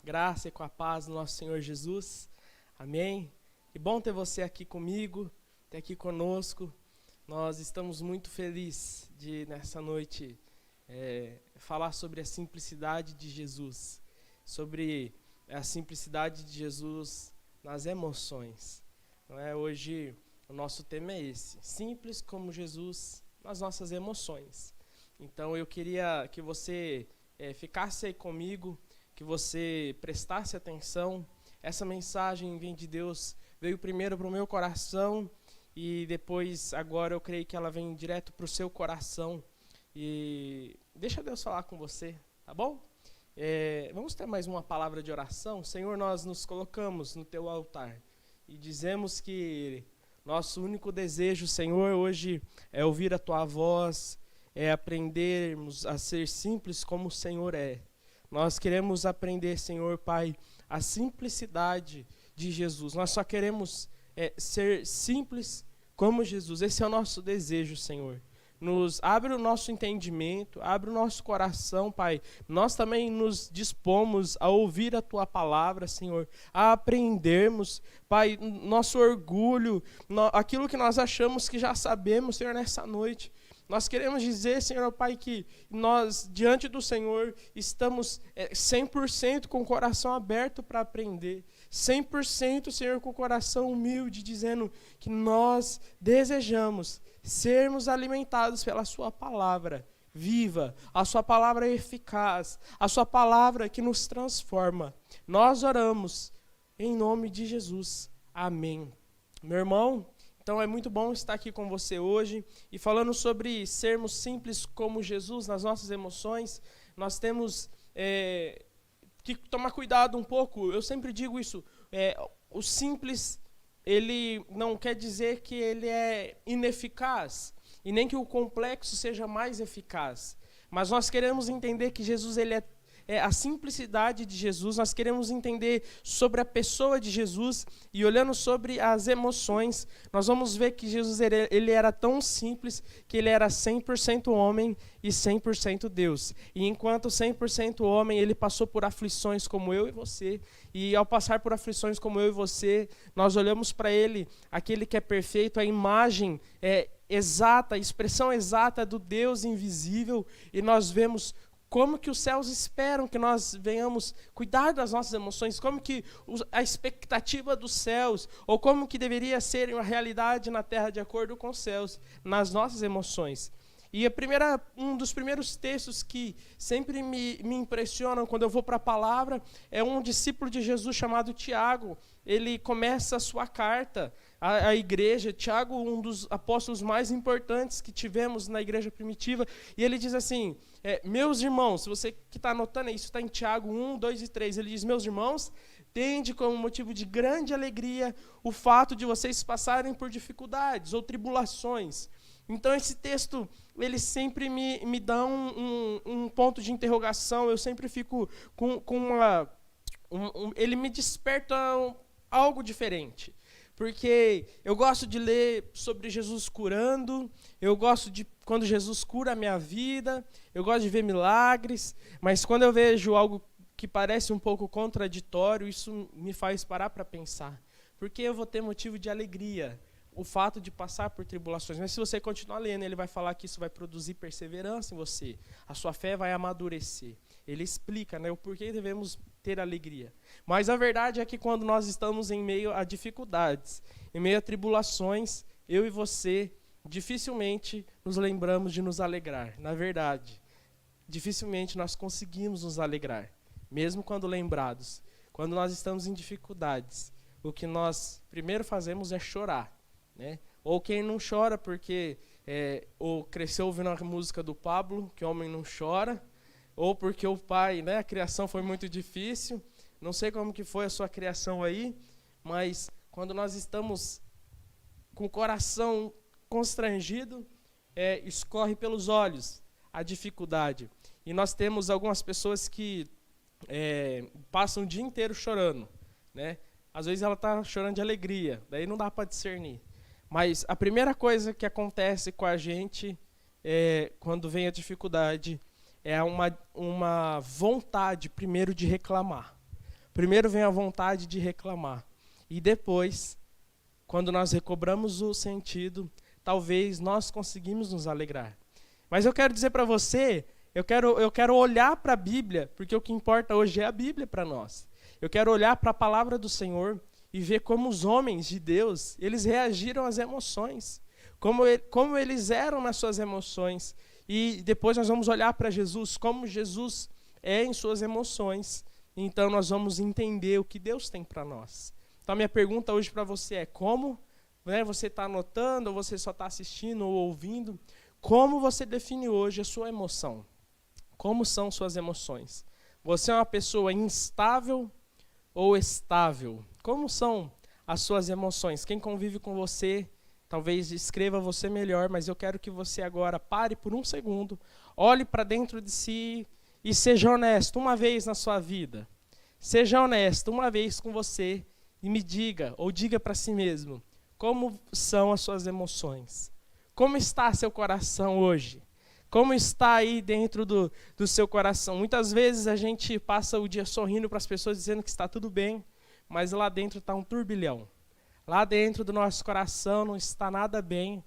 graça e com a paz do nosso Senhor Jesus. Amém? Que bom ter você aqui comigo, ter aqui conosco. Nós estamos muito felizes de, nessa noite, falar sobre a simplicidade de Jesus, sobre a simplicidade de Jesus nas emoções. Não é? Hoje o nosso tema é esse, simples como Jesus nas nossas emoções. Então eu queria que você ficasse aí comigo, que você prestasse atenção. Essa mensagem vem de Deus, veio primeiro para o meu coração e depois, agora eu creio que ela vem direto para o seu coração. E deixa Deus falar com você, tá bom? Vamos ter mais uma palavra de oração. Senhor, nós nos colocamos no teu altar e dizemos que nosso único desejo, Senhor, hoje é ouvir a tua voz, é aprendermos a ser simples como o Senhor é. Nós queremos aprender, Senhor Pai, a simplicidade de Jesus. Nós só queremos ser simples como Jesus. Esse é o nosso desejo, Senhor. Abre o nosso entendimento, abre o nosso coração, Pai. Nós também nos dispomos a ouvir a Tua palavra, Senhor, a aprendermos, Pai, nosso orgulho, aquilo que nós achamos que já sabemos, Senhor, nessa noite. Nós queremos dizer, Senhor Pai, que nós, diante do Senhor, estamos 100% com o coração aberto para aprender. 100%, Senhor, com o coração humilde, dizendo que nós desejamos sermos alimentados pela Sua palavra viva, a Sua palavra eficaz, a Sua palavra que nos transforma. Nós oramos em nome de Jesus. Amém. Meu irmão, então é muito bom estar aqui com você hoje e falando sobre sermos simples como Jesus nas nossas emoções. Nós temos que tomar cuidado um pouco. Eu sempre digo isso, o simples, ele não quer dizer que ele é ineficaz e nem que o complexo seja mais eficaz. Mas nós queremos entender que Jesus, ele é a simplicidade de Jesus. Nós queremos entender sobre a pessoa de Jesus e olhando sobre as emoções, nós vamos ver que Jesus ele era tão simples que ele era 100% homem e 100% Deus. E enquanto 100% homem, ele passou por aflições como eu e você. E ao passar por aflições como eu e você, nós olhamos para ele, aquele que é perfeito, a imagem exata, a expressão exata do Deus invisível, e nós vemos como que os céus esperam que nós venhamos cuidar das nossas emoções, como que a expectativa dos céus, ou como que deveria ser uma realidade na terra de acordo com os céus, nas nossas emoções. E um dos primeiros textos que sempre me impressionam quando eu vou para a palavra é um discípulo de Jesus chamado Tiago. Ele começa a sua carta à igreja. Tiago, um dos apóstolos mais importantes que tivemos na igreja primitiva, e ele diz assim, meus irmãos, se você que está anotando isso, está em Tiago 1, 2 e 3, ele diz, meus irmãos, tende como motivo de grande alegria o fato de vocês passarem por dificuldades ou tribulações. Então esse texto, ele sempre me dá um ponto de interrogação, eu sempre fico ele me desperta algo diferente. Porque eu gosto de ler sobre Jesus curando, eu gosto de quando Jesus cura a minha vida, eu gosto de ver milagres, mas quando eu vejo algo que parece um pouco contraditório, isso me faz parar para pensar. Porque eu vou ter motivo de alegria, o fato de passar por tribulações. Mas se você continuar lendo, ele vai falar que isso vai produzir perseverança em você, a sua fé vai amadurecer. Ele explica, o porquê devemos ter alegria. Mas a verdade é que quando nós estamos em meio a dificuldades, em meio a tribulações, eu e você dificilmente nos lembramos de nos alegrar. Na verdade, dificilmente nós conseguimos nos alegrar, mesmo quando lembrados. Quando nós estamos em dificuldades, o que nós primeiro fazemos é chorar. Ou quem não chora porque ou cresceu ouvindo a música do Pablo, que homem não chora, ou porque o pai, a criação foi muito difícil. Não sei como que foi a sua criação aí, mas quando nós estamos com o coração constrangido, escorre pelos olhos a dificuldade. E nós temos algumas pessoas que passam o dia inteiro chorando. Às vezes ela está chorando de alegria, daí não dá para discernir. Mas a primeira coisa que acontece com a gente quando vem a dificuldade é uma vontade primeiro de reclamar. Primeiro vem a vontade de reclamar. E depois, quando nós recobramos o sentido, talvez nós conseguimos nos alegrar. Mas eu quero dizer para você, eu quero olhar para a Bíblia, porque o que importa hoje é a Bíblia para nós. Eu quero olhar para a palavra do Senhor e ver como os homens de Deus, eles reagiram às emoções, como eles eram nas suas emoções. E depois nós vamos olhar para Jesus, como Jesus é em suas emoções. Então nós vamos entender o que Deus tem para nós. Então a minha pergunta hoje para você é como, você está anotando, ou você só está assistindo ou ouvindo, como você define hoje a sua emoção? Como são suas emoções? Você é uma pessoa instável ou estável? Como são as suas emoções? Quem convive com você, talvez descreva você melhor, mas eu quero que você agora pare por um segundo, olhe para dentro de si e seja honesto uma vez na sua vida. Seja honesto uma vez com você e me diga, ou diga para si mesmo, como são as suas emoções? Como está seu coração hoje? Como está aí dentro do seu coração? Muitas vezes a gente passa o dia sorrindo para as pessoas dizendo que está tudo bem, mas lá dentro está um turbilhão. Lá dentro do nosso coração não está nada bem.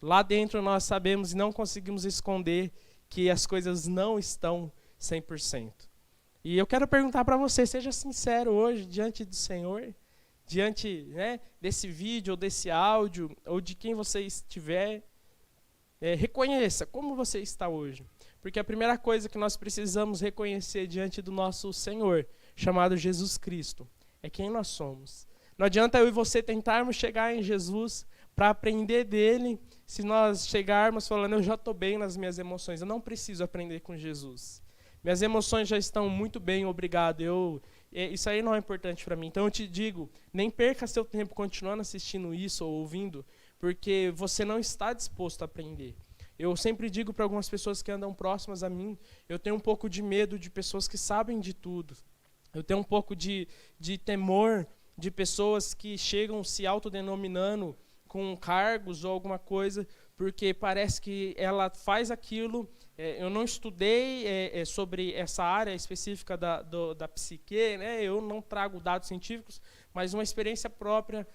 Lá dentro nós sabemos e não conseguimos esconder que as coisas não estão 100%. E eu quero perguntar para você, seja sincero hoje diante do Senhor, diante desse vídeo ou desse áudio, ou de quem você estiver, reconheça como você está hoje. Porque a primeira coisa que nós precisamos reconhecer diante do nosso Senhor, chamado Jesus Cristo, é quem nós somos. Não adianta eu e você tentarmos chegar em Jesus para aprender dele, se nós chegarmos falando, eu já estou bem nas minhas emoções, eu não preciso aprender com Jesus. Minhas emoções já estão muito bem, obrigado. Isso aí não é importante para mim. Então eu te digo, nem perca seu tempo continuando assistindo isso ou ouvindo, porque você não está disposto a aprender. Eu sempre digo para algumas pessoas que andam próximas a mim, eu tenho um pouco de medo de pessoas que sabem de tudo. Eu tenho um pouco de temor de pessoas que chegam se autodenominando com cargos ou alguma coisa, porque parece que ela faz aquilo. Eu não estudei sobre essa área específica da psique, eu não trago dados científicos, mas uma experiência própria.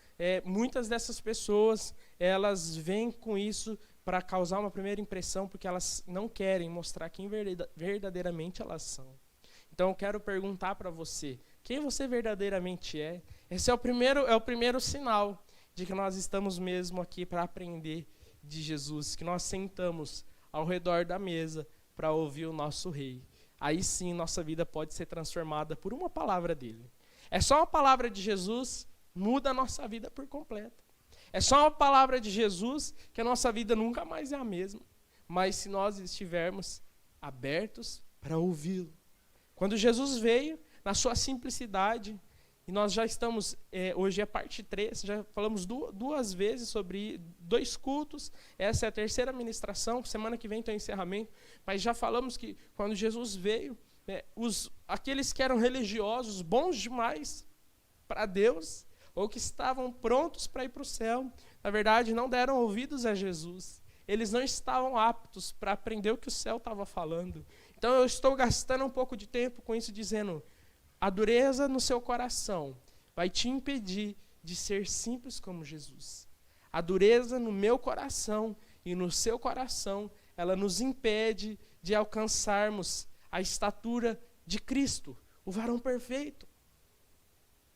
Muitas dessas pessoas, elas vêm com isso para causar uma primeira impressão, porque elas não querem mostrar quem verdadeiramente elas são. Então eu quero perguntar para você, quem você verdadeiramente é? Esse é o primeiro sinal de que nós estamos mesmo aqui para aprender de Jesus, que nós sentamos ao redor da mesa para ouvir o nosso rei. Aí sim nossa vida pode ser transformada por uma palavra dele. É só uma palavra de Jesus, muda a nossa vida por completo. É só uma palavra de Jesus que a nossa vida nunca mais é a mesma. Mas se nós estivermos abertos para ouvi-lo. Quando Jesus veio, na sua simplicidade, e nós já estamos, hoje é parte 3, já falamos duas vezes sobre 2 cultos, essa é a terceira ministração, semana que vem tem o encerramento, mas já falamos que quando Jesus veio, aqueles que eram religiosos, bons demais para Deus, ou que estavam prontos para ir para o céu, na verdade não deram ouvidos a Jesus, eles não estavam aptos para aprender o que o céu estava falando. Então eu estou gastando um pouco de tempo com isso, dizendo, a dureza no seu coração vai te impedir de ser simples como Jesus. A dureza no meu coração e no seu coração, ela nos impede de alcançarmos a estatura de Cristo, o varão perfeito.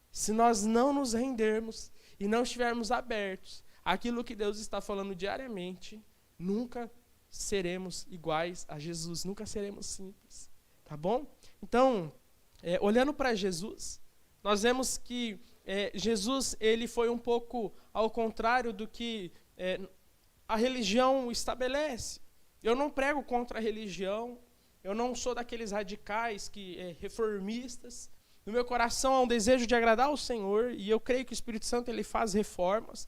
Se nós não nos rendermos e não estivermos abertos àquilo que Deus está falando diariamente, nunca seremos iguais a Jesus, nunca seremos simples. Tá bom? Então, olhando para Jesus, nós vemos que Jesus ele foi um pouco ao contrário do que a religião estabelece. Eu não prego contra a religião, eu não sou daqueles radicais reformistas. No meu coração há um desejo de agradar ao Senhor, e eu creio que o Espírito Santo ele faz reformas,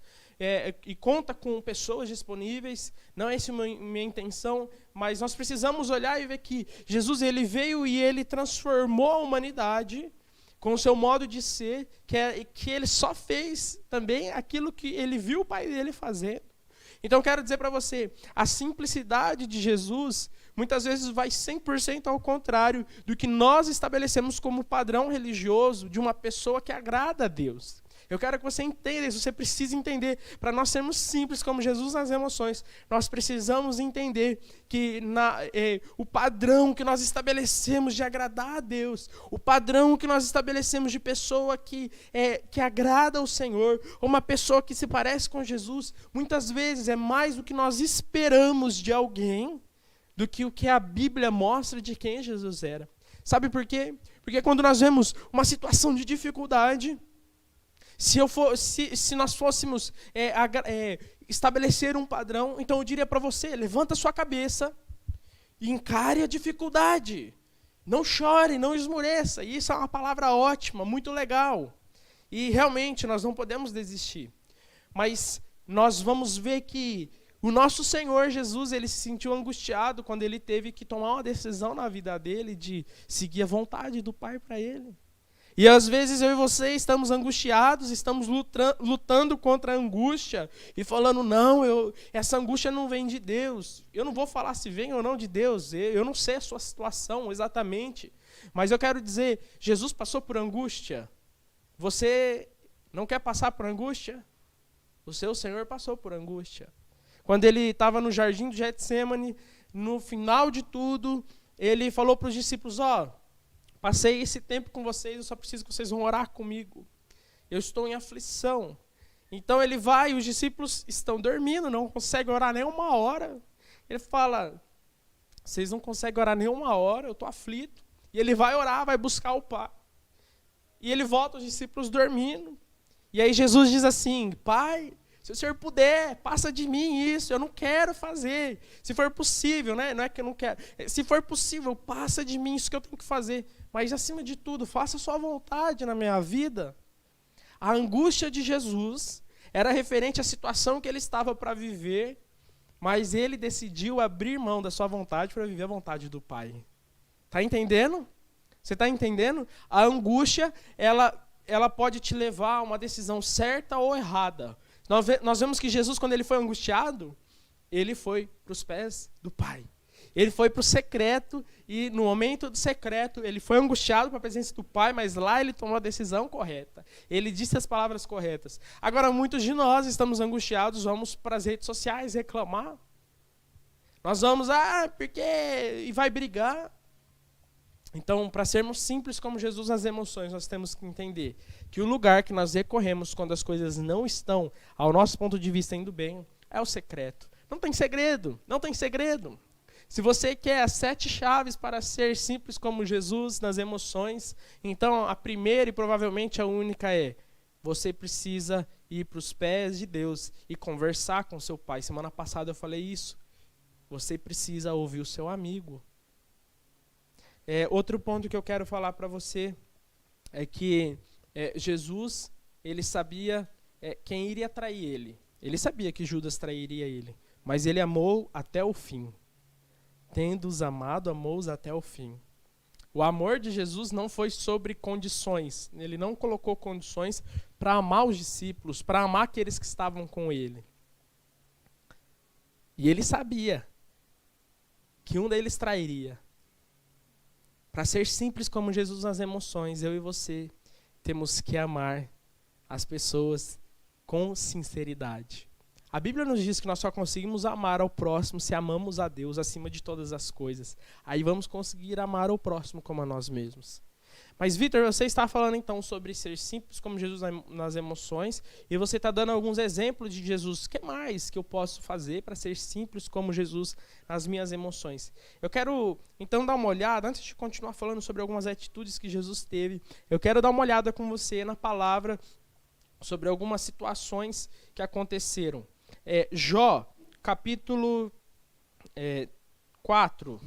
e conta com pessoas disponíveis, não é essa a minha intenção, mas nós precisamos olhar e ver que Jesus ele veio e ele transformou a humanidade com o seu modo de ser, que ele só fez também aquilo que ele viu o Pai dele fazendo. Então eu quero dizer para você, a simplicidade de Jesus muitas vezes vai 100% ao contrário do que nós estabelecemos como padrão religioso de uma pessoa que agrada a Deus. Eu quero que você entenda isso, você precisa entender. Para nós sermos simples como Jesus nas emoções, nós precisamos entender que o padrão que nós estabelecemos de agradar a Deus, o padrão que nós estabelecemos de pessoa que agrada ao Senhor, uma pessoa que se parece com Jesus, muitas vezes é mais do que nós esperamos de alguém, do que o que a Bíblia mostra de quem Jesus era. Sabe por quê? Porque quando nós vemos uma situação de dificuldade, se nós fôssemos estabelecer um padrão, então eu diria para você, levanta sua cabeça e encare a dificuldade. Não chore, não esmoreça. E isso é uma palavra ótima, muito legal. E realmente nós não podemos desistir. Mas nós vamos ver que o nosso Senhor Jesus, ele se sentiu angustiado quando ele teve que tomar uma decisão na vida dele de seguir a vontade do Pai para ele. E às vezes eu e você estamos angustiados, estamos lutando contra a angústia e falando, não, essa angústia não vem de Deus. Eu não vou falar se vem ou não de Deus, eu não sei a sua situação exatamente. Mas eu quero dizer, Jesus passou por angústia. Você não quer passar por angústia? O seu Senhor passou por angústia. Quando ele estava no jardim do Getsemane, no final de tudo, ele falou para os discípulos, passei esse tempo com vocês, eu só preciso que vocês vão orar comigo. Eu estou em aflição. Então ele vai, os discípulos estão dormindo, não conseguem orar nem uma hora. Ele fala, vocês não conseguem orar nem uma hora, eu estou aflito. E ele vai orar, vai buscar o Pai. E ele volta, os discípulos dormindo. E aí Jesus diz assim, Pai, se o Senhor puder, passa de mim isso, eu não quero fazer. Se for possível, né? Não é que eu não quero. Se for possível, passa de mim isso que eu tenho que fazer. Mas, acima de tudo, faça a sua vontade na minha vida. A angústia de Jesus era referente à situação que ele estava para viver, mas ele decidiu abrir mão da sua vontade para viver a vontade do Pai. Está entendendo? Você está entendendo? A angústia, ela pode te levar a uma decisão certa ou errada. Nós vemos que Jesus, quando ele foi angustiado, ele foi para os pés do Pai. Ele foi para o secreto e no momento do secreto ele foi angustiado para a presença do Pai, mas lá ele tomou a decisão correta. Ele disse as palavras corretas. Agora, muitos de nós estamos angustiados, vamos para as redes sociais reclamar. Nós vamos, porque... e vai brigar. Então, para sermos simples como Jesus nas emoções, nós temos que entender que o lugar que nós recorremos quando as coisas não estão, ao nosso ponto de vista, indo bem, é o secreto. Não tem segredo, não tem segredo. Se você quer as 7 chaves para ser simples como Jesus nas emoções, então a primeira e provavelmente a única é: você precisa ir para os pés de Deus e conversar com seu Pai. Semana passada eu falei isso. Você precisa ouvir o seu amigo. Outro ponto que eu quero falar para você é que Jesus, ele sabia quem iria trair ele. Ele sabia que Judas trairia ele, mas ele amou até o fim. Tendo-os amado, amou-os até o fim. O amor de Jesus não foi sobre condições. Ele não colocou condições para amar os discípulos, para amar aqueles que estavam com ele. E ele sabia que um deles trairia. Para ser simples como Jesus nas emoções, eu e você temos que amar as pessoas com sinceridade. A Bíblia nos diz que nós só conseguimos amar ao próximo se amamos a Deus acima de todas as coisas. Aí vamos conseguir amar ao próximo como a nós mesmos. Mas, Vitor, você está falando então sobre ser simples como Jesus nas emoções, e você está dando alguns exemplos de Jesus. O que mais que eu posso fazer para ser simples como Jesus nas minhas emoções? Eu quero então dar uma olhada, antes de continuar falando sobre algumas atitudes que Jesus teve, eu quero dar uma olhada com você na palavra sobre algumas situações que aconteceram. Jó, capítulo 4.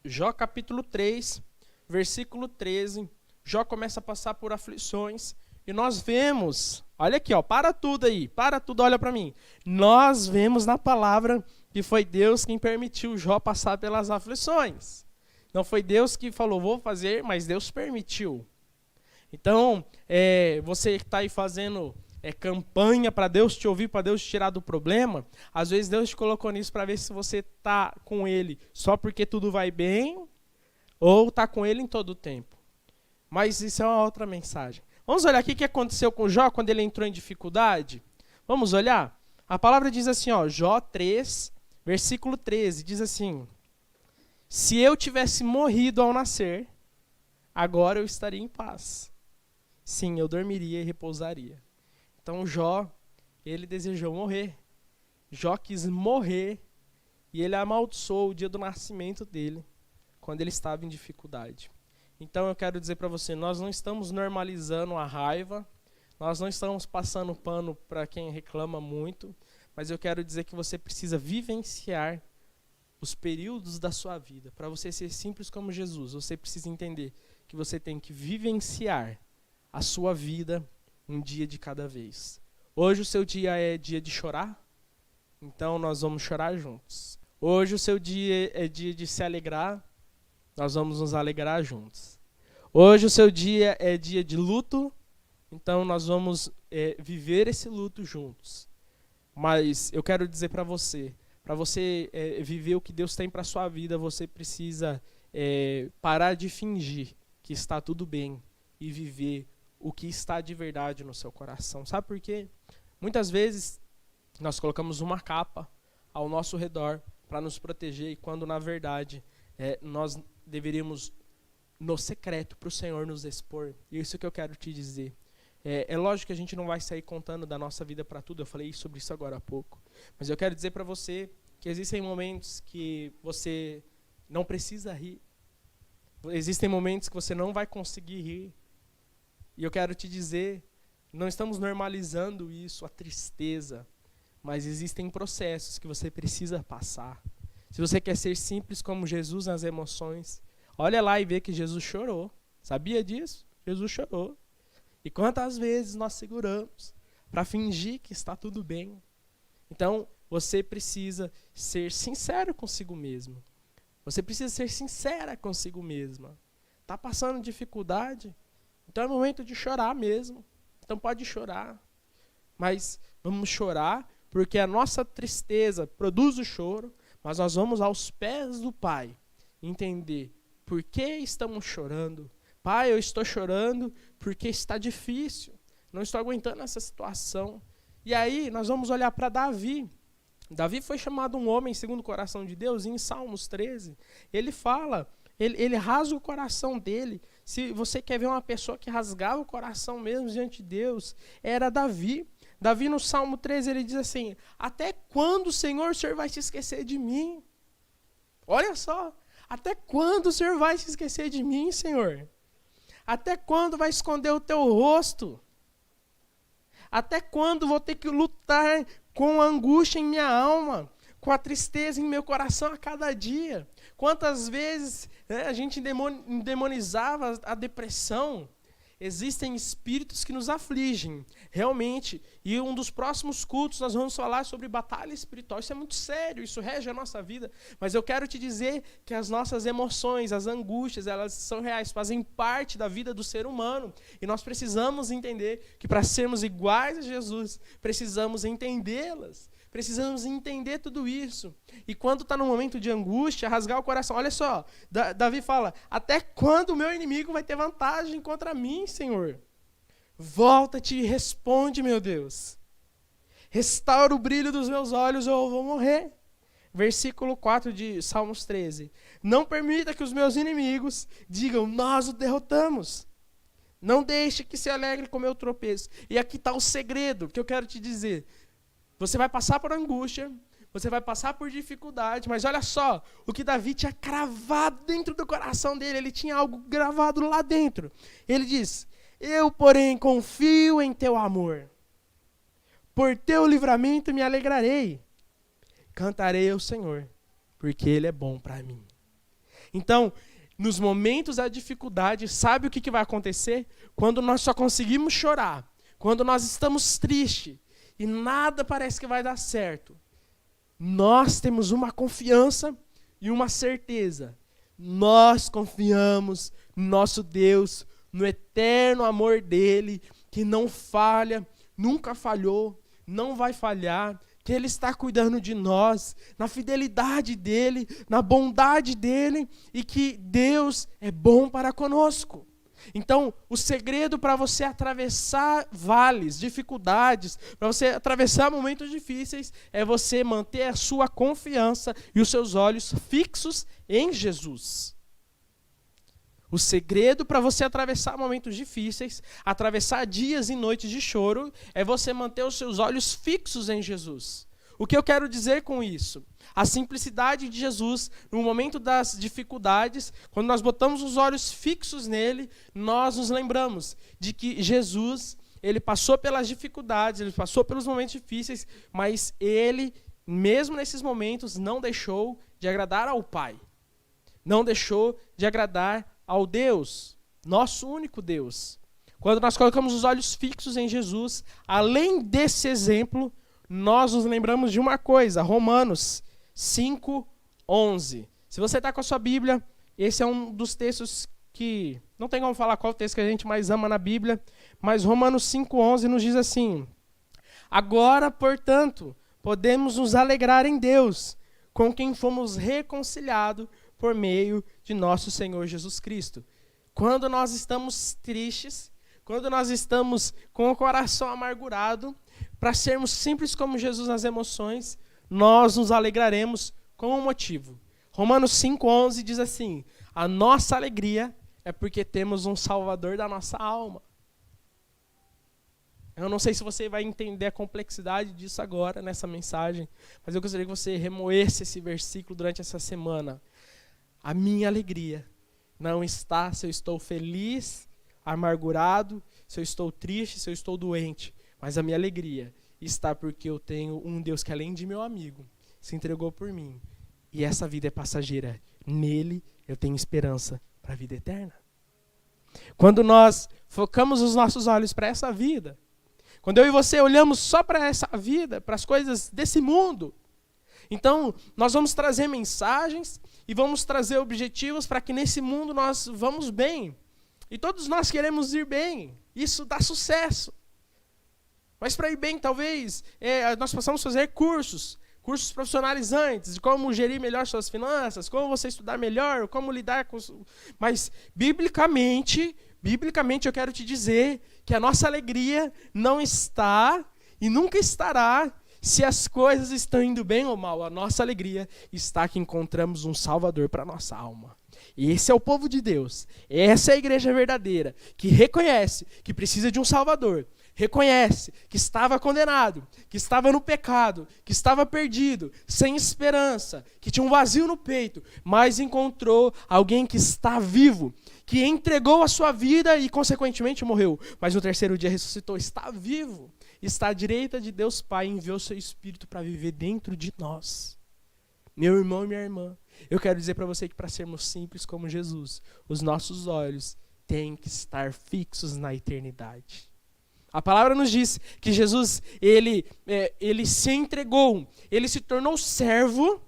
Jó capítulo 3, versículo 13, Jó começa a passar por aflições, e nós vemos, olha aqui, para tudo aí, para tudo, olha para mim. Nós vemos na palavra que foi Deus quem permitiu Jó passar pelas aflições. Não foi Deus que falou, vou fazer, mas Deus permitiu. Então, você que está aí fazendo campanha para Deus te ouvir, para Deus te tirar do problema. Às vezes Deus te colocou nisso para ver se você está com Ele só porque tudo vai bem ou está com Ele em todo o tempo. Mas isso é uma outra mensagem. Vamos olhar aqui o que aconteceu com Jó quando ele entrou em dificuldade? Vamos olhar? A palavra diz assim, ó, Jó 3, versículo 13, diz assim: se eu tivesse morrido ao nascer, agora eu estaria em paz. Sim, eu dormiria e repousaria. Então Jó, ele desejou morrer. Jó quis morrer e ele amaldiçoou o dia do nascimento dele, quando ele estava em dificuldade. Então eu quero dizer para você, nós não estamos normalizando a raiva, nós não estamos passando pano para quem reclama muito, mas eu quero dizer que você precisa vivenciar os períodos da sua vida. Para você ser simples como Jesus, você precisa entender que você tem que vivenciar a sua vida um dia de cada vez. Hoje o seu dia é dia de chorar, então nós vamos chorar juntos. Hoje o seu dia é dia de se alegrar, nós vamos nos alegrar juntos. Hoje o seu dia é dia de luto, então nós vamos viver esse luto juntos. Mas eu quero dizer para você viver o que Deus tem para a sua vida, você precisa parar de fingir que está tudo bem e viver o que está de verdade no seu coração. Sabe por quê? Muitas vezes nós colocamos uma capa ao nosso redor para nos proteger, e quando na verdade nós deveríamos, no secreto, para o Senhor nos expor. E isso que eu quero te dizer. É lógico que a gente não vai sair contando da nossa vida para tudo, eu falei sobre isso agora há pouco. Mas eu quero dizer para você que existem momentos que você não precisa rir. Existem momentos que você não vai conseguir rir. E eu quero te dizer, não estamos normalizando isso, a tristeza, mas existem processos que você precisa passar. Se você quer ser simples como Jesus nas emoções, olha lá e vê que Jesus chorou. Sabia disso? Jesus chorou. E quantas vezes nós seguramos para fingir que está tudo bem? Então, você precisa ser sincero consigo mesmo. Você precisa ser sincera consigo mesma. Está passando dificuldade? Então é momento de chorar mesmo. Então pode chorar. Mas vamos chorar porque a nossa tristeza produz o choro, mas nós vamos aos pés do Pai entender por que estamos chorando. Pai, eu estou chorando porque está difícil. Não estou aguentando essa situação. E aí nós vamos olhar para Davi. Davi foi chamado um homem segundo o coração de Deus, e em Salmos 13, ele fala, ele rasga o coração dele. Se você quer ver uma pessoa que rasgava o coração mesmo diante de Deus, era Davi. Davi no Salmo 13, ele diz assim: até quando, Senhor, o Senhor vai se esquecer de mim? Olha só, até quando o Senhor vai se esquecer de mim, Senhor? Até quando vai esconder o teu rosto? Até quando vou ter que lutar com a angústia em minha alma, com a tristeza em meu coração a cada dia? Quantas vezes a gente demonizava a depressão? Existem espíritos que nos afligem, realmente. E um dos próximos cultos nós vamos falar sobre batalha espiritual. Isso é muito sério, isso rege a nossa vida. Mas eu quero te dizer que as nossas emoções, as angústias, elas são reais, fazem parte da vida do ser humano. E nós precisamos entender que para sermos iguais a Jesus, precisamos entendê-las. Precisamos entender tudo isso. E quando está no momento de angústia, rasgar o coração. Olha só, Davi fala: até quando o meu inimigo vai ter vantagem contra mim, Senhor? Volta-te e responde, meu Deus. Restaura o brilho dos meus olhos ou eu vou morrer. Versículo 4 de Salmos 13. Não permita que os meus inimigos digam: nós o derrotamos. Não deixe que se alegre com o meu tropeço. E aqui está o segredo que eu quero te dizer. Você vai passar por angústia, você vai passar por dificuldade, mas olha só, o que Davi tinha cravado dentro do coração dele, ele tinha algo gravado lá dentro. Ele diz: eu, porém, confio em teu amor. Por teu livramento me alegrarei. Cantarei ao Senhor, porque Ele é bom para mim. Então, nos momentos da dificuldade, sabe o que vai acontecer? Quando nós só conseguimos chorar, quando nós estamos tristes, e nada parece que vai dar certo, nós temos uma confiança e uma certeza. Nós confiamos no nosso Deus, no eterno amor dele, que não falha, nunca falhou, não vai falhar, que Ele está cuidando de nós, na fidelidade dEle, na bondade dEle, e que Deus é bom para conosco. Então, o segredo para você atravessar vales, dificuldades, para você atravessar momentos difíceis, é você manter a sua confiança e os seus olhos fixos em Jesus. O segredo para você atravessar momentos difíceis, atravessar dias e noites de choro, é você manter os seus olhos fixos em Jesus. O que eu quero dizer com isso? A simplicidade de Jesus, no momento das dificuldades, quando nós botamos os olhos fixos nele, nós nos lembramos de que Jesus, ele passou pelas dificuldades, ele passou pelos momentos difíceis, mas ele, mesmo nesses momentos, não deixou de agradar ao Pai. Não deixou de agradar ao Deus, nosso único Deus. Quando nós colocamos os olhos fixos em Jesus, além desse exemplo, nós nos lembramos de uma coisa, Romanos 5:11. Se você está com a sua Bíblia, esse é um dos textos que, não tem como falar qual texto que a gente mais ama na Bíblia, mas Romanos 5:11 nos diz assim: agora, portanto, podemos nos alegrar em Deus, com quem fomos reconciliados por meio de nosso Senhor Jesus Cristo. Quando nós estamos tristes, quando nós estamos com o coração amargurado, para sermos simples como Jesus nas emoções, nós nos alegraremos com um motivo. Romanos 5:11 diz assim: a nossa alegria é porque temos um Salvador da nossa alma. Eu não sei se você vai entender a complexidade disso agora, nessa mensagem, mas eu gostaria que você remoesse esse versículo durante essa semana. A minha alegria não está se eu estou feliz, amargurado, se eu estou triste, se eu estou doente. Mas a minha alegria está porque eu tenho um Deus que, além de meu amigo, se entregou por mim. E essa vida é passageira. Nele eu tenho esperança para a vida eterna. Quando nós focamos os nossos olhos para essa vida, quando eu e você olhamos só para essa vida, para as coisas desse mundo, então nós vamos trazer mensagens e vamos trazer objetivos para que nesse mundo nós vamos bem. E todos nós queremos ir bem. Isso dá sucesso. Mas para ir bem, talvez, nós possamos fazer cursos profissionalizantes, de como gerir melhor suas finanças, como você estudar melhor, como lidar com... Mas, biblicamente, eu quero te dizer que a nossa alegria não está e nunca estará se as coisas estão indo bem ou mal. A nossa alegria está que encontramos um Salvador para a nossa alma. E esse é o povo de Deus. Essa é a igreja verdadeira, que reconhece que precisa de um Salvador. Reconhece que estava condenado, que estava no pecado, que estava perdido, sem esperança, que tinha um vazio no peito, mas encontrou alguém que está vivo, que entregou a sua vida e, consequentemente, morreu. Mas no terceiro dia ressuscitou, está vivo, está à direita de Deus Pai e enviou seu Espírito para viver dentro de nós. Meu irmão e minha irmã, eu quero dizer para você que para sermos simples como Jesus, os nossos olhos têm que estar fixos na eternidade. A palavra nos diz que Jesus, ele se entregou, ele se tornou servo,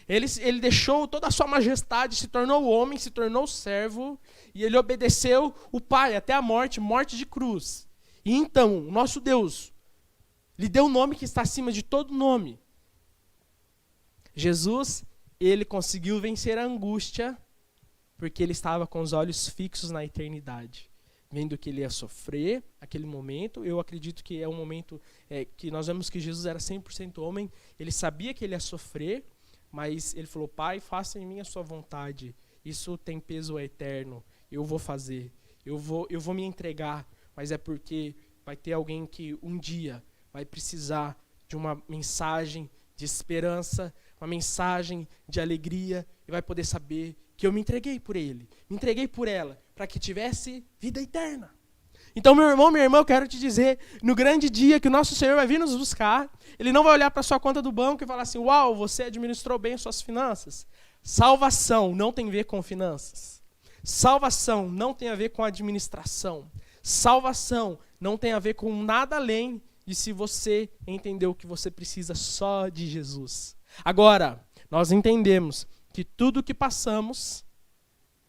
ele deixou toda a sua majestade, se tornou homem, se tornou servo, e ele obedeceu o Pai até a morte de cruz. E então, o nosso Deus lhe deu um nome que está acima de todo nome. Jesus, ele conseguiu vencer a angústia, porque ele estava com os olhos fixos na eternidade. Vendo que ele ia sofrer aquele momento, eu acredito que é um momento que nós vemos que Jesus era 100% homem, ele sabia que ele ia sofrer, mas ele falou: Pai, faça em mim a sua vontade, isso tem peso eterno, eu vou fazer, eu vou me entregar, mas é porque vai ter alguém que um dia vai precisar de uma mensagem de esperança, uma mensagem de alegria, e vai poder saber que eu me entreguei por ele, me entreguei por ela, para que tivesse vida eterna. Então, meu irmão, minha irmã, eu quero te dizer, no grande dia que o nosso Senhor vai vir nos buscar, ele não vai olhar para a sua conta do banco e falar assim: uau, você administrou bem as suas finanças. Salvação não tem a ver com finanças. Salvação não tem a ver com administração. Salvação não tem a ver com nada além de se você entendeu que você precisa só de Jesus. Agora, nós entendemos que tudo que passamos,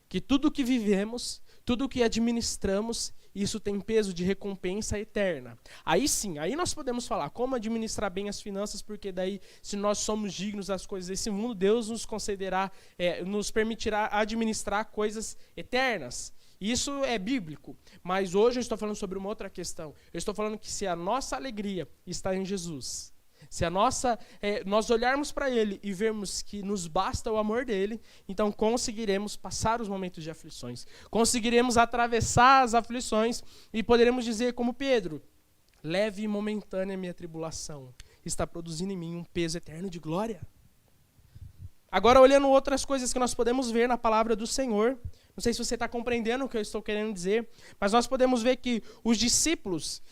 que tudo que vivemos, tudo que administramos, isso tem peso de recompensa eterna. Aí sim, aí nós podemos falar como administrar bem as finanças, porque daí, se nós somos dignos das coisas desse mundo, Deus nos concederá, nos permitirá administrar coisas eternas. Isso é bíblico, mas hoje eu estou falando sobre uma outra questão. Eu estou falando que se a nossa alegria está em Jesus, se nós olharmos para Ele e vermos que nos basta o amor dEle, então conseguiremos passar os momentos de aflições, conseguiremos atravessar as aflições e poderemos dizer como Pedro, leve e momentânea minha tribulação, está produzindo em mim um peso eterno de glória. Agora, olhando outras coisas que nós podemos ver na palavra do Senhor, não sei se você está compreendendo o que eu estou querendo dizer, mas nós podemos ver que os discípulos,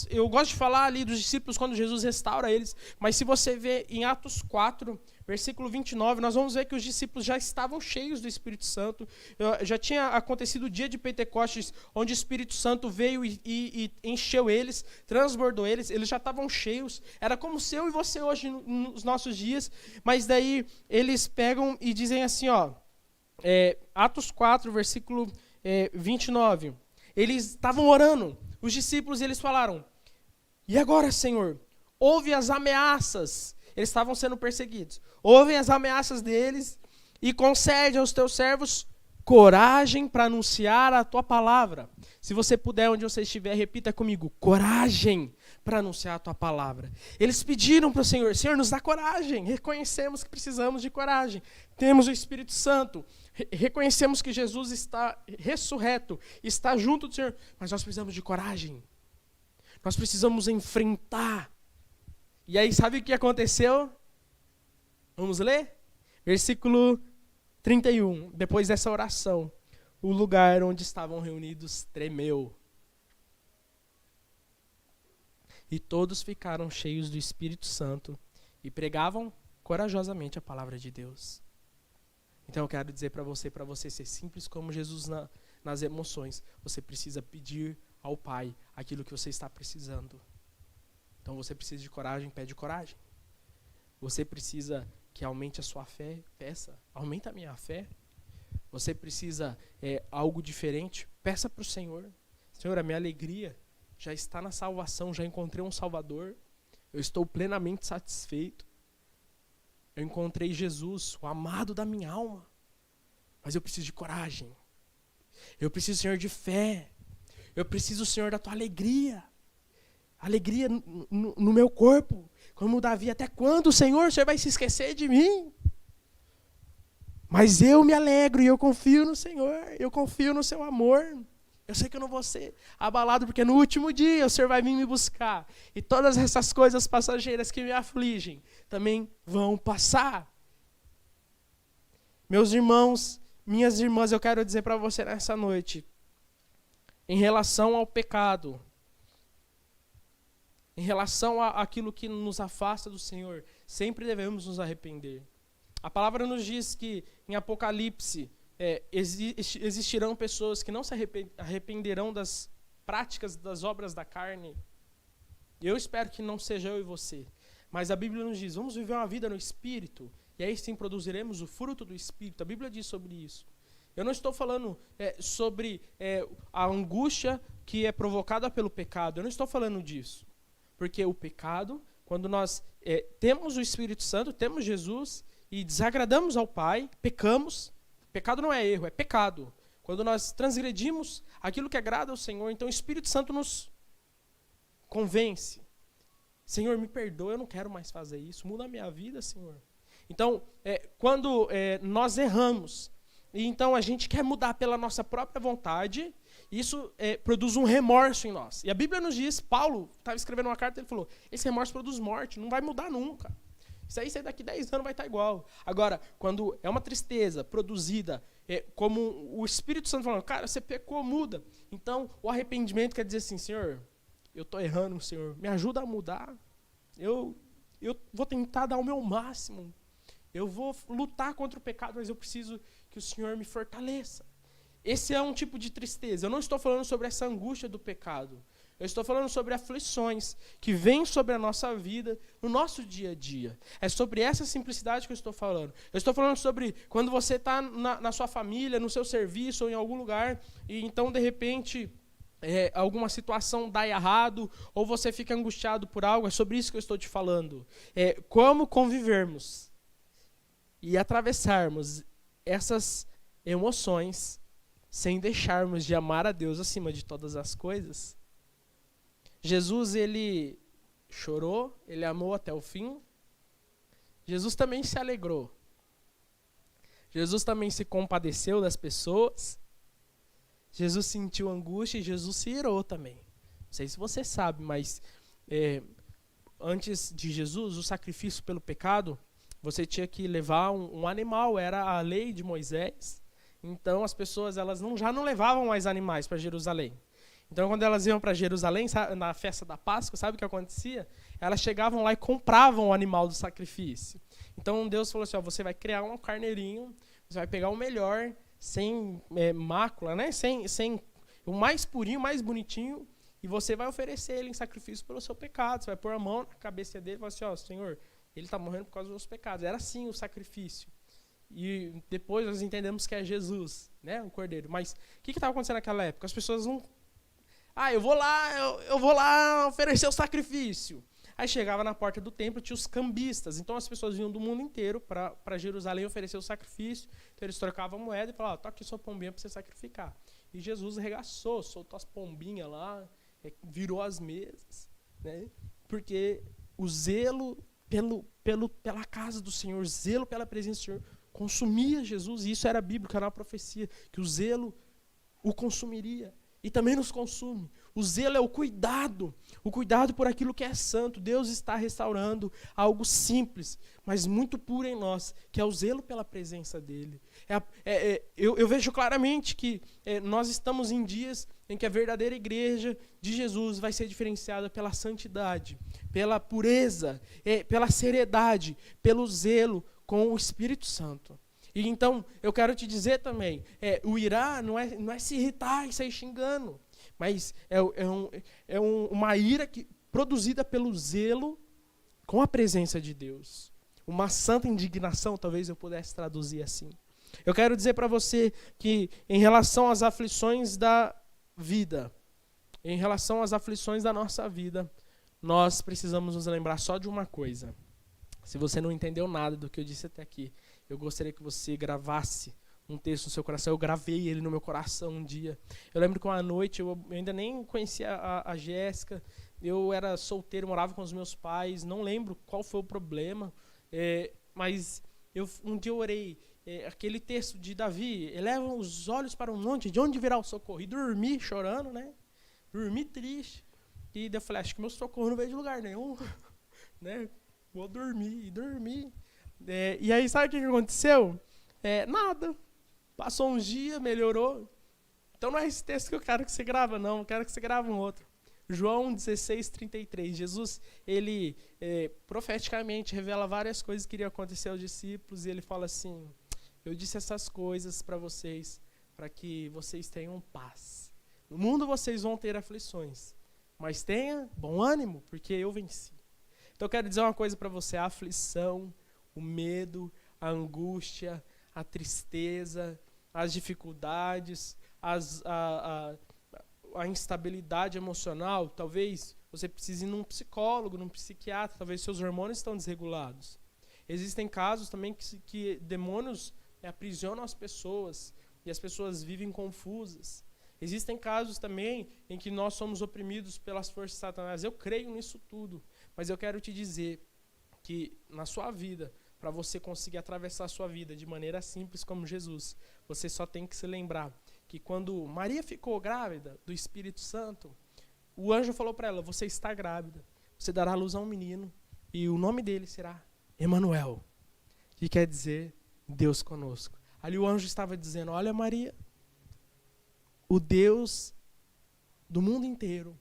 eu gosto de falar ali dos discípulos quando Jesus restaura eles, mas se você ver em Atos 4, versículo 29, nós vamos ver que os discípulos já estavam cheios do Espírito Santo, já tinha acontecido o dia de Pentecostes, onde o Espírito Santo veio e encheu eles, transbordou eles já estavam cheios, era como se eu e você hoje nos nossos dias, mas daí eles pegam e dizem assim, Atos 4, versículo 29, eles estavam orando, os discípulos, eles falaram, e agora, Senhor, ouve as ameaças, eles estavam sendo perseguidos, ouve as ameaças deles e concede aos teus servos coragem para anunciar a tua palavra. Se você puder, onde você estiver, repita comigo, coragem para anunciar a tua palavra. Eles pediram para o Senhor, Senhor, nos dá coragem, reconhecemos que precisamos de coragem, temos o Espírito Santo, reconhecemos que Jesus está ressurreto, está junto do Senhor, mas nós precisamos de coragem, nós precisamos enfrentar. E aí, sabe o que aconteceu? Vamos ler? Versículo 31. Depois dessa oração, o lugar onde estavam reunidos tremeu. E todos ficaram cheios do Espírito Santo e pregavam corajosamente a palavra de Deus. Então eu quero dizer para você ser simples como Jesus nas emoções. Você precisa pedir ao Pai aquilo que você está precisando. Então você precisa de coragem, pede coragem. Você precisa que aumente a sua fé, peça, aumenta a minha fé. Você precisa algo diferente, peça para o Senhor. Senhor, a minha alegria já está na salvação, já encontrei um Salvador. Eu estou plenamente satisfeito. Eu encontrei Jesus, o amado da minha alma. Mas eu preciso de coragem. Eu preciso, Senhor, de fé. Eu preciso, Senhor, da tua alegria. Alegria no meu corpo. Como Davi, até quando, Senhor, o Senhor vai se esquecer de mim? Mas eu me alegro e eu confio no Senhor. Eu confio no seu amor. Eu sei que eu não vou ser abalado, porque no último dia o Senhor vai vir me buscar. E todas essas coisas passageiras que me afligem também vão passar. Meus irmãos, minhas irmãs, eu quero dizer para você nessa noite, em relação ao pecado, em relação àquilo que nos afasta do Senhor, sempre devemos nos arrepender. A palavra nos diz que em Apocalipse, existirão pessoas que não se arrependerão das práticas das obras da carne. Eu espero que não seja eu e você. Mas a Bíblia nos diz, vamos viver uma vida no Espírito, e aí sim produziremos o fruto do Espírito. A Bíblia diz sobre isso. Eu não estou falando sobre a angústia que é provocada pelo pecado. Eu não estou falando disso. Porque o pecado, quando nós temos o Espírito Santo, temos Jesus, e desagradamos ao Pai, pecamos. Pecado não é erro, é pecado. Quando nós transgredimos aquilo que agrada ao Senhor, então o Espírito Santo nos convence. Senhor, me perdoa, eu não quero mais fazer isso. Muda a minha vida, Senhor. Então, quando nós erramos, e então a gente quer mudar pela nossa própria vontade, isso produz um remorso em nós. E a Bíblia nos diz, Paulo estava escrevendo uma carta, ele falou, esse remorso produz morte, não vai mudar nunca. Isso aí, daqui 10 anos vai estar igual. Agora, quando é uma tristeza produzida, como o Espírito Santo falando, cara, você pecou, muda. Então, o arrependimento quer dizer assim, Senhor, eu estou errando, Senhor, me ajuda a mudar. Eu vou tentar dar o meu máximo. Eu vou lutar contra o pecado, mas eu preciso que o Senhor me fortaleça. Esse é um tipo de tristeza. Eu não estou falando sobre essa angústia do pecado, Eu estou falando sobre aflições que vêm sobre a nossa vida, no nosso dia a dia. É sobre essa simplicidade que eu estou falando. Eu estou falando sobre quando você está na sua família, no seu serviço ou em algum lugar, e então, de repente, alguma situação dá errado, ou você fica angustiado por algo. É sobre isso que eu estou te falando. Como convivermos e atravessarmos essas emoções sem deixarmos de amar a Deus acima de todas as coisas. Jesus, ele chorou, ele amou até o fim. Jesus também se alegrou. Jesus também se compadeceu das pessoas. Jesus sentiu angústia e Jesus se irou também. Não sei se você sabe, mas antes de Jesus, o sacrifício pelo pecado, você tinha que levar um animal, era a lei de Moisés. Então as pessoas já não levavam mais animais para Jerusalém. Então quando elas iam para Jerusalém, na festa da Páscoa, sabe o que acontecia? Elas chegavam lá e compravam o animal do sacrifício. Então Deus falou assim, você vai criar um carneirinho, você vai pegar o melhor, sem mácula, né? sem o mais purinho, mais bonitinho, e você vai oferecer ele em sacrifício pelo seu pecado. Você vai pôr a mão na cabeça dele e falar assim, Senhor, ele está morrendo por causa dos meus pecados. Era assim o sacrifício. E depois nós entendemos que é Jesus, né, o Cordeiro. Mas o que estava acontecendo naquela época? As pessoas não... eu vou lá oferecer o sacrifício. Aí chegava na porta do templo, tinha os cambistas. Então as pessoas vinham do mundo inteiro para Jerusalém oferecer o sacrifício. Então eles trocavam moeda e falavam, tá aqui sua pombinha para você sacrificar. E Jesus arregaçou, soltou as pombinhas lá, virou as mesas, né? Porque o zelo pela casa do Senhor, zelo pela presença do Senhor, consumia Jesus. E isso era bíblico, era uma profecia, que o zelo o consumiria. E também nos consume. O zelo é o cuidado por aquilo que é santo. Deus está restaurando algo simples, mas muito puro em nós, que é o zelo pela presença dele. Eu vejo claramente que nós estamos em dias em que a verdadeira igreja de Jesus vai ser diferenciada pela santidade, pela pureza, pela seriedade, pelo zelo com o Espírito Santo. E então, eu quero te dizer também, o irá não é se irritar e sair xingando, mas uma ira produzida pelo zelo com a presença de Deus. Uma santa indignação, talvez eu pudesse traduzir assim. Eu quero dizer para você que, em relação às aflições da vida, em relação às aflições da nossa vida, nós precisamos nos lembrar só de uma coisa. Se você não entendeu nada do que eu disse até aqui, eu gostaria que você gravasse um texto no seu coração. Eu gravei ele no meu coração um dia. Eu lembro que uma noite, eu ainda nem conhecia a Jéssica, eu era solteiro, morava com os meus pais, não lembro qual foi o problema, mas um dia eu orei, aquele texto de Davi, eleva os olhos para um monte, de onde virá o socorro? E dormi chorando, né? Dormi triste. E daí eu falei, acho que meu socorro não veio de lugar nenhum, né? Vou dormir, e dormi. E aí, sabe o que aconteceu? Nada. Passou uns dias, melhorou. Então não é esse texto que eu quero que você grava, não. Eu quero que você grave um outro. João 16:33. Jesus, ele profeticamente revela várias coisas que iriam acontecer aos discípulos. E ele fala assim, eu disse essas coisas para vocês, para que vocês tenham paz. No mundo vocês vão ter aflições, mas tenha bom ânimo, porque eu venci. Então eu quero dizer uma coisa para você, a aflição, o medo, a angústia, a tristeza, as dificuldades, a instabilidade emocional, talvez você precise ir num psicólogo, num psiquiatra, talvez seus hormônios estão desregulados. Existem casos também que demônios aprisionam as pessoas e as pessoas vivem confusas. Existem casos também em que nós somos oprimidos pelas forças de Satanás. Eu creio nisso tudo, mas eu quero te dizer que na sua vida, para você conseguir atravessar a sua vida de maneira simples como Jesus, você só tem que se lembrar que quando Maria ficou grávida do Espírito Santo, o anjo falou para ela, você está grávida, você dará luz a um menino e o nome dele será Emanuel, que quer dizer Deus conosco. Ali o anjo estava dizendo, olha Maria, o Deus do mundo inteiro,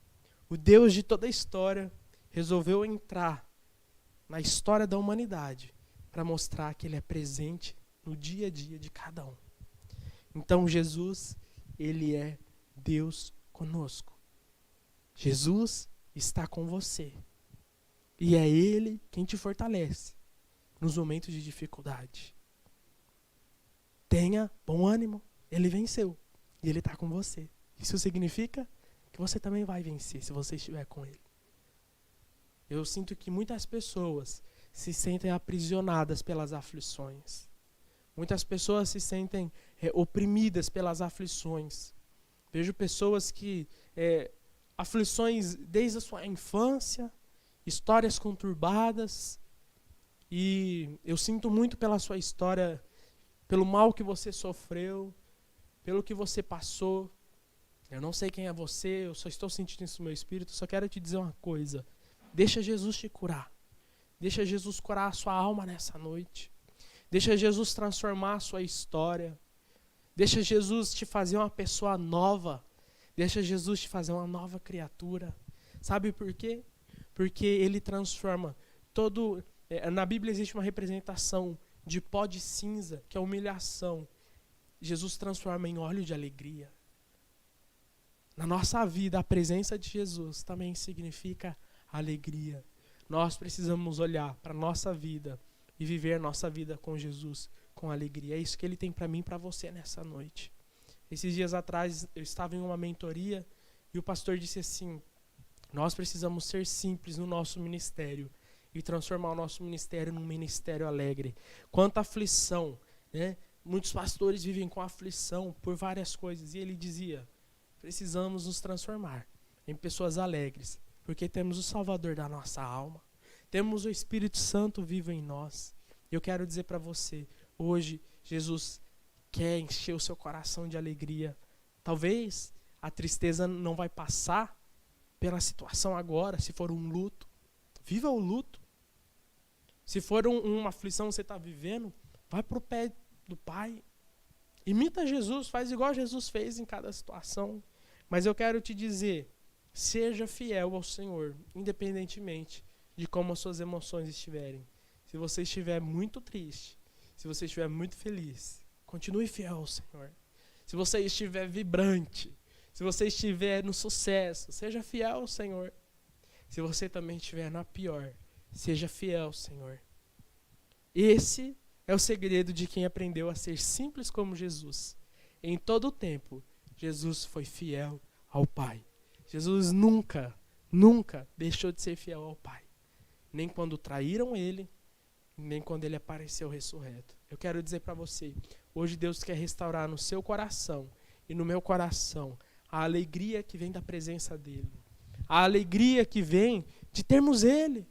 o Deus de toda a história, resolveu entrar na história da humanidade para mostrar que ele é presente no dia a dia de cada um. Então Jesus, ele é Deus conosco. Jesus está com você. E é Ele quem te fortalece nos momentos de dificuldade. Tenha bom ânimo, Ele venceu e Ele está com você. Isso significa que você também vai vencer se você estiver com Ele. Eu sinto que muitas pessoas se sentem aprisionadas pelas aflições. Muitas pessoas se sentem oprimidas pelas aflições. Vejo pessoas que, aflições desde a sua infância, histórias conturbadas, e eu sinto muito pela sua história, pelo mal que você sofreu, pelo que você passou. Eu não sei quem é você, eu só estou sentindo isso no meu espírito, só quero te dizer uma coisa. Deixa Jesus te curar. Deixa Jesus curar a sua alma nessa noite. Deixa Jesus transformar a sua história. Deixa Jesus te fazer uma pessoa nova. Deixa Jesus te fazer uma nova criatura. Sabe por quê? Porque Ele transforma todo... na Bíblia existe uma representação de pó de cinza, que é humilhação. Jesus transforma em óleo de alegria. Na nossa vida, a presença de Jesus também significa alegria. Nós precisamos olhar para a nossa vida e viver a nossa vida com Jesus com alegria. É isso que Ele tem para mim e para você nessa noite. Esses dias atrás eu estava em uma mentoria e o pastor disse assim: nós precisamos ser simples no nosso ministério e transformar o nosso ministério num ministério alegre. Quanta aflição, né? Muitos pastores vivem com aflição por várias coisas. E ele dizia: precisamos nos transformar em pessoas alegres, porque temos o Salvador da nossa alma. Temos o Espírito Santo vivo em nós. Eu quero dizer para você, hoje, Jesus quer encher o seu coração de alegria. Talvez a tristeza não vai passar pela situação agora, se for um luto. Viva o luto. Se for uma aflição que você está vivendo, vai para o pé do Pai. Imita Jesus, faz igual Jesus fez em cada situação. Mas eu quero te dizer, seja fiel ao Senhor, independentemente de como as suas emoções estiverem. Se você estiver muito triste, se você estiver muito feliz, continue fiel ao Senhor. Se você estiver vibrante, se você estiver no sucesso, seja fiel ao Senhor. Se você também estiver na pior, seja fiel ao Senhor. Esse é o segredo de quem aprendeu a ser simples como Jesus. Em todo o tempo, Jesus foi fiel ao Pai. Jesus nunca deixou de ser fiel ao Pai. Nem quando traíram Ele, nem quando Ele apareceu ressurreto. Eu quero dizer para você, hoje Deus quer restaurar no seu coração e no meu coração a alegria que vem da presença dEle. A alegria que vem de termos Ele.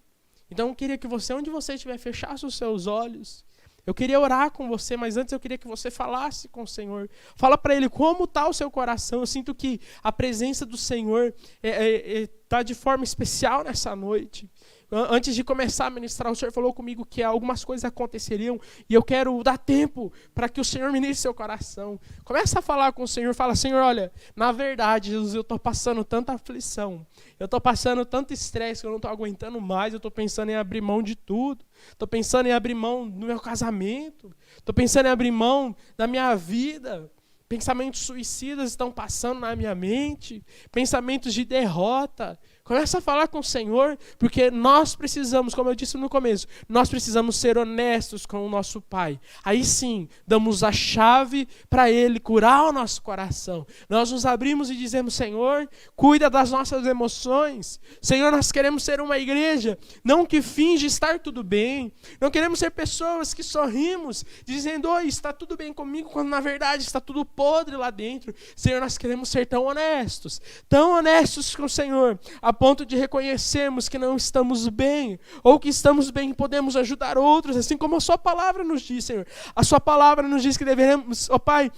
Então eu queria que você, onde você estiver, fechasse os seus olhos. Eu queria orar com você, mas antes eu queria que você falasse com o Senhor. Fala para Ele como está o seu coração. Eu sinto que a presença do Senhor está de forma especial nessa noite. Antes de começar a ministrar, o Senhor falou comigo que algumas coisas aconteceriam e eu quero dar tempo para que o Senhor ministre seu coração. Começa a falar com o Senhor, fala: Senhor, olha, na verdade, Jesus, eu estou passando tanta aflição, eu estou passando tanto estresse que eu não estou aguentando mais, eu estou pensando em abrir mão de tudo, estou pensando em abrir mão do meu casamento, estou pensando em abrir mão da minha vida. Pensamentos suicidas estão passando na minha mente, pensamentos de derrota. Começa a falar com o Senhor, porque nós precisamos, como eu disse no começo, nós precisamos ser honestos com o nosso Pai. Aí sim, damos a chave para Ele curar o nosso coração. Nós nos abrimos e dizemos: Senhor, cuida das nossas emoções. Senhor, nós queremos ser uma igreja, não que finge estar tudo bem. Não queremos ser pessoas que sorrimos, dizendo: oi, está tudo bem comigo, quando na verdade está tudo podre lá dentro. Senhor, nós queremos ser tão honestos com o Senhor, a ponto de reconhecermos que não estamos bem, ou que estamos bem e podemos ajudar outros, assim como a sua palavra nos diz, Senhor. A sua palavra nos diz que devemos, ó Pai,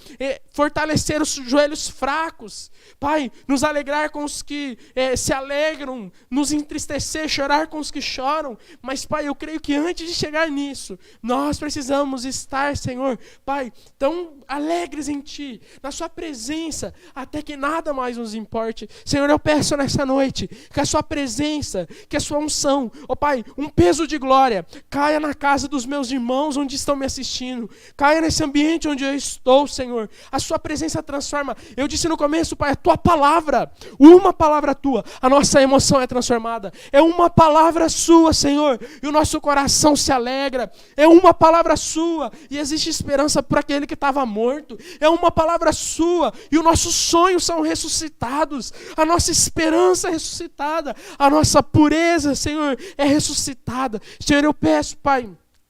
fortalecer os joelhos fracos, Pai, nos alegrar com os que se alegram, nos entristecer, chorar com os que choram. Mas, Pai, eu creio que antes de chegar nisso, nós precisamos estar, Senhor, Pai, tão alegres em Ti, na Sua presença, até que nada mais nos importe. Senhor, eu peço nessa noite que a sua presença, que a sua unção, ó Pai, um peso de glória, caia na casa dos meus irmãos onde estão me assistindo, caia nesse ambiente onde eu estou, Senhor. A sua presença transforma. Eu disse no começo, Pai, a tua palavra, uma palavra tua, a nossa emoção é transformada. É uma palavra sua, Senhor, e o nosso coração se alegra. É uma palavra sua e existe esperança para aquele que estava morto. É uma palavra sua e os nossos sonhos são ressuscitados. A nossa esperança é ressuscitada. A nossa pureza, Senhor, é ressuscitada. Senhor, eu peço, Pai,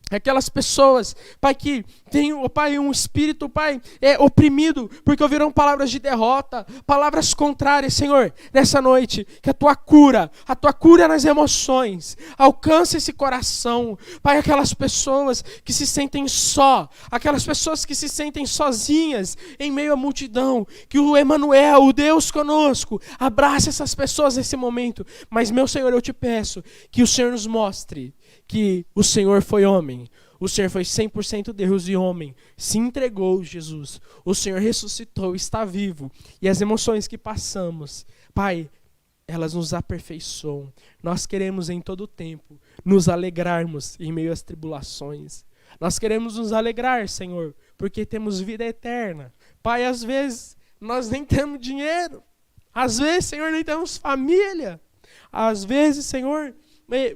aquelas pessoas, Pai, que tem, oh, Pai, um espírito, Pai, oprimido, porque ouviram palavras de derrota, palavras contrárias, Senhor, nessa noite, que a tua cura nas emoções, alcance esse coração, Pai, aquelas pessoas que se sentem só, aquelas pessoas que se sentem sozinhas em meio à multidão, que o Emanuel, o Deus conosco, abrace essas pessoas nesse momento. Mas, meu Senhor, eu te peço que o Senhor nos mostre que o Senhor foi homem, o Senhor foi 100% Deus e homem, se entregou, Jesus, o Senhor ressuscitou, está vivo, e as emoções que passamos, Pai, elas nos aperfeiçoam. Nós queremos em todo o tempo nos alegrarmos em meio às tribulações. Nós queremos nos alegrar, Senhor, porque temos vida eterna. Pai, às vezes nós nem temos dinheiro, às vezes, Senhor, nem temos família, às vezes, Senhor,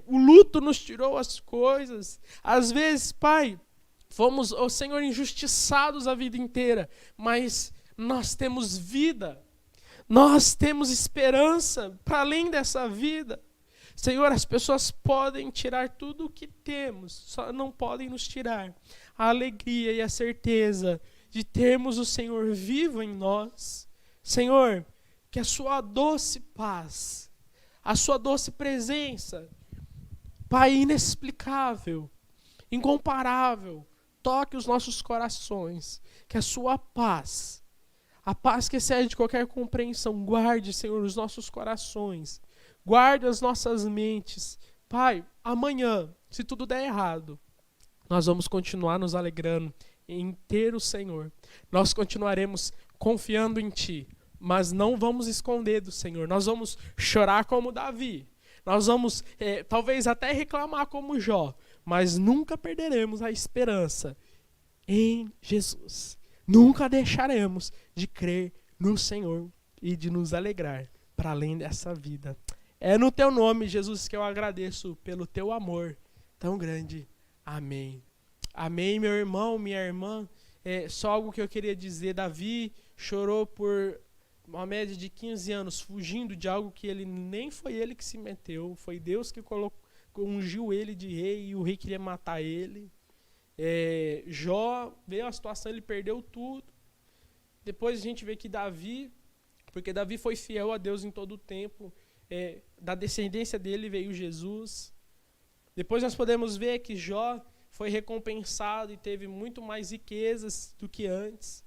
o luto nos tirou as coisas. Às vezes, Pai, fomos, oh Senhor, injustiçados a vida inteira. Mas nós temos vida. Nós temos esperança para além dessa vida. Senhor, as pessoas podem tirar tudo o que temos, só não podem nos tirar a alegria e a certeza de termos o Senhor vivo em nós. Senhor, que a sua doce paz, a sua doce presença, Pai, inexplicável, incomparável, toque os nossos corações, que a sua paz, a paz que excede qualquer compreensão, guarde, Senhor, os nossos corações, guarde as nossas mentes. Pai, amanhã, se tudo der errado, nós vamos continuar nos alegrando em ter o Senhor. Nós continuaremos confiando em Ti, mas não vamos esconder do Senhor. Nós vamos chorar como Davi. Nós vamos talvez até reclamar como Jó, mas nunca perderemos a esperança em Jesus. Nunca deixaremos de crer no Senhor e de nos alegrar para além dessa vida. É no Teu nome, Jesus, que eu agradeço pelo Teu amor tão grande. Amém. Amém, meu irmão, minha irmã. Só algo que eu queria dizer. Davi chorou por uma média de 15 anos, fugindo de algo que nem foi ele que se meteu, foi Deus que ungiu ele de rei e o rei queria matar ele. Jó veio a situação, ele perdeu tudo. Depois a gente vê que Davi, porque Davi foi fiel a Deus em todo o tempo, da descendência dele veio Jesus. Depois nós podemos ver que Jó foi recompensado e teve muito mais riquezas do que antes.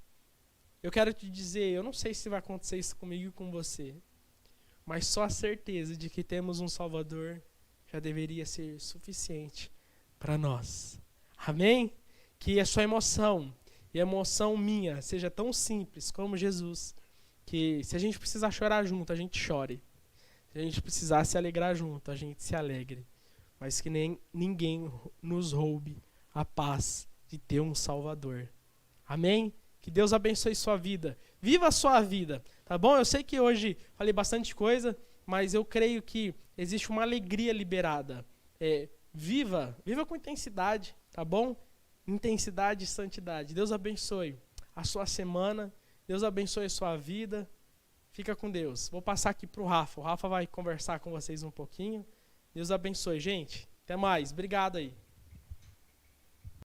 Eu quero te dizer, eu não sei se vai acontecer isso comigo e com você, mas só a certeza de que temos um Salvador já deveria ser suficiente para nós. Amém? Que a sua emoção e a emoção minha seja tão simples como Jesus, que se a gente precisar chorar junto, a gente chore. Se a gente precisar se alegrar junto, a gente se alegre. Mas que ninguém nos roube a paz de ter um Salvador. Amém? Que Deus abençoe sua vida. Viva a sua vida, tá bom? Eu sei que hoje falei bastante coisa, mas eu creio que existe uma alegria liberada. Viva com intensidade, tá bom? Intensidade e santidade. Deus abençoe a sua semana. Deus abençoe a sua vida. Fica com Deus. Vou passar aqui para o Rafa. O Rafa vai conversar com vocês um pouquinho. Deus abençoe, gente. Até mais. Obrigado aí.